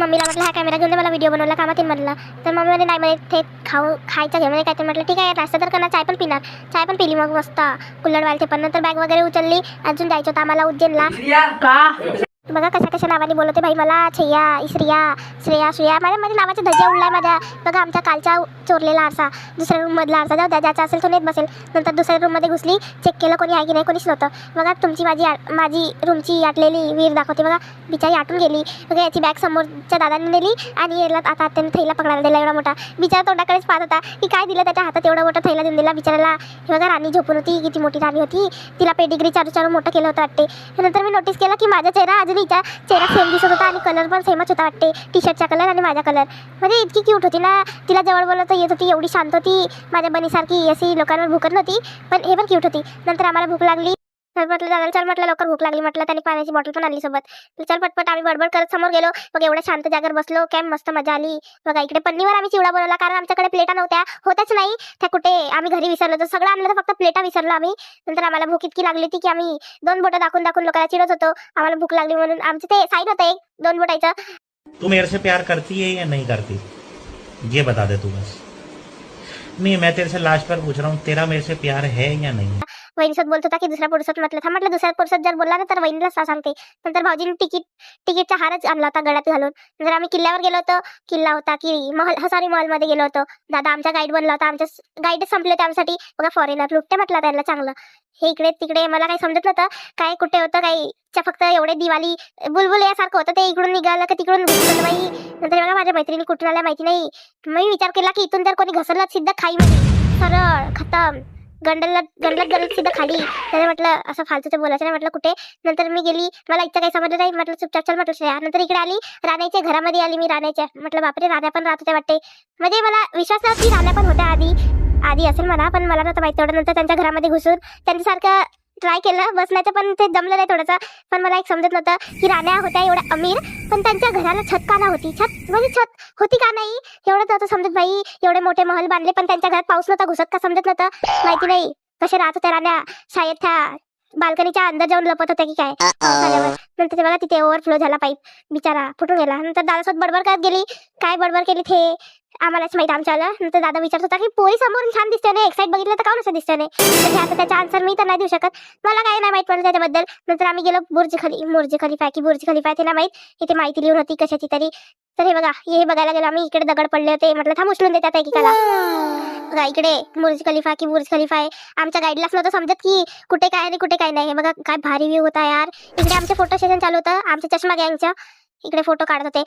मम्मीला म्हटलं हा कॅमेरा घेऊन दे, मला व्हिडिओ बनवायला कामात येईल म्हटलं. तर मम्मी म्हणे नाही म्हणे ते खायचं घे म्हणे काय. तर म्हटलं ठीक आहे, नाश्ता तर करणार, चाय पण पिणार. चाय पण पिली मग मस्त कुल्हड ते. पण नंतर बॅग वगैरे उचलली, अजून जायचं होतं आम्हाला उज्जैनला. का बघा कशा नावाने बोलवते भाई मला. छय्या, इश्रिया, श्रेया माझ्या नावाच्या धज्जा उडलाय माझ्या. बघा आमच्या कालचा चोरलेला आरसा, दुसऱ्या रूम मधला आरसा. जाऊ द्या, ज्याचा असेल तो नेत बसेल. नंतर दुसऱ्या रूम मध्ये घुसली, चेक केलं कोणी आहे की नाही, कोणीच नव्हतं. बघा तुमची माझी रूमची आटलेली वीर दाखवते. बघा बिचारी आटून गेली. बघा याची बॅग समोरच्या दादांनी नेली आणि याला आता त्याने थैला पकडायला दिला एवढा मोठा. बिचारा तोंडाकडेच पाहत होता की काय दिलं त्याच्या हातात, एवढा मोठा थैला देऊन दिला बिचाराला. हे बघा राणी झोपून होती, किती मोठी राणी होती. तिला पेडिग्री चारू मोठं केलं होतं वाटते. नंतर मी नोटीस केलं की माझा चेहरा अजून हिचा चेहरा सेम दिसत होता आणि कलर पण सेमच होता वाटते. टी शर्टचा कलर आणि माझा कलर. म्हणजे इतकी क्यूट होती ना. तिला जवळ बोलवता येत होती, एवढी शांत होती माझ्या बनीसारखी. अशी लोकांवर भूकत नव्हती, पण हे पण क्यूट होती. नंतर आम्हाला भूक लागली. तर म्हटलं दादा चल, म्हटलं लवकर भूक लागली. म्हटलं त्याने पाण्याची बॉटल पण आणली सोबत. चल पटपट आम्ही बडबड करत समोर गेलो. मग एवढ्या शांत जागेवर बसलो, काय मस्त मजा आली. बघा इकडे पन्नीवर आम्ही चिवडा बनवला, कारण आमच्याकडे प्लेटा नव्हत्या, होत्याच नाही त्या. कुठे आम्ही घरी विसरलो, तर सगळं आणलं, तर फक्त प्लेटा विसरलो आम्ही. नंतर आम्हाला भूक इतकी लागली होती की आम्ही 2 बोटं दाखवून लोकांना चिडत होतो आम्हाला भूक लागली म्हणून. आमचं ते साईन होतं एक 2 बोटाचं. तू मेरे से प्यार करती है या नहीं करती, ये बता दे तू बस. नहीं, मैं तेरे से लास्ट बार पूछ रहा हूँ, तेरा मेरे से प्यार है या नहीं. वहिनीसोबत बोलत होता की दुसऱ्या पुरुषात. म्हटलं दुसऱ्या पुरुषात जर बोलला ना तर वहिनीलाच सांगते. नंतर भाऊजीने तिकीटचा हारच आणला होता गळ्यात घालून. नंतर आम्ही किल्ल्यावर गेलो होतो. किल्ला होता की महलमध्ये गेलो होतो. दादा आमचा गाईड बनला होता. आमच्या गाईडच संपले होते आमच्यासाठी. बघा फॉरेनर लुटते म्हटलं त्यांना चांगलं. हे इकडे तिकडे मला काही समजत नव्हतं काय कुठे होतं काही. फक्त एवढे दिवाळी बुलबुल यासारखं होतं ते. इकडून निघालं का तिकडून घुसलं बाई. नंतर बघा माझ्या मैत्रिणी कुठून आल्या माहिती नाही. मी विचार केला की इथून जर कोणी घसरलं सिद्ध खाई मध्ये सरळ खतम. गंडलत सिद्ध खाली. त्याने म्हटलं असं फालतूचं बोलायचं नाही. म्हटलं कुठे. नंतर मी गेली, मला इतकं काही समजलं नाही. म्हटलं चुपचाप चल म्हटलं श्रेया. नंतर इकडे आली, राण्याच्या घरामध्ये आली मी. राण्याच्या म्हटलं बापरे, राण्या पण राहत होत्या वाटते. म्हणजे मला विश्वास नव्हता की राण्या पण होत्या आधी असेल म्हणा, पण मला नव्हतं माहिती तेवढं. नंतर त्यांच्या घरामध्ये घुसून त्यांच्यासारखं ट्राय केलं बसण्याचं, पण ते जमलं नाही थोडंसं. पण मला एक समजत नव्हतं की राण्या होत्या एवढ्या अमीर, पण त्यांच्या घराला छत का नव्हती. छत होती का नाही एवढं नव्हतं समजत बाई. एवढे मोठे महल बांधले पण त्यांच्या घरात पाऊस नव्हता घुसत का समजत नव्हतं. माहिती नाही कसे राहत होत्या राण्या. शाळेत त्या बाल्कनीच्या अंदर जाऊन लपत होत्या की काय झाल्यावर. नंतर ते बघा तिथे ओव्हरफ्लो झाला, पाईप बिचारा फुटून गेला. नंतर दादासोबत बडबड करत गेली. काय बडबड केली ते आम्हालाच माहित आमच्याला. नंतर दादा विचारत होता की पोरी समोर छान दिसते नाही, एक साईड बघितलं तर काऊन असं दिसतं नाही. तर आता त्याचा आन्सर मी तर नाही देऊ शकत, मला काय नाही माहित पडलं त्याच्याबद्दल. नंतर आम्ही गेलो बुर्ज खलिफा की बुर्ज खलिफा तिला माहित. इथे माहिती लिहून होती कशाची तरी. तर हे बघा हे बघायला गेलो आम्ही. इकडे दगड पडले होते. म्हटलं थांब उचलून देतात एकेकाला. बघा इकडे बुर्ज खलिफा आहे. आमच्या गाईडलाच नव्हतं समजत की कुठे काय आणि कुठे काय नाही. हे बघा काय भारी व्ह्यू होता यार. इकडे आमचे फोटो सेशन चालू होतं आमच्या चष्मा गँगचं. इकडे फोटो काढत होते.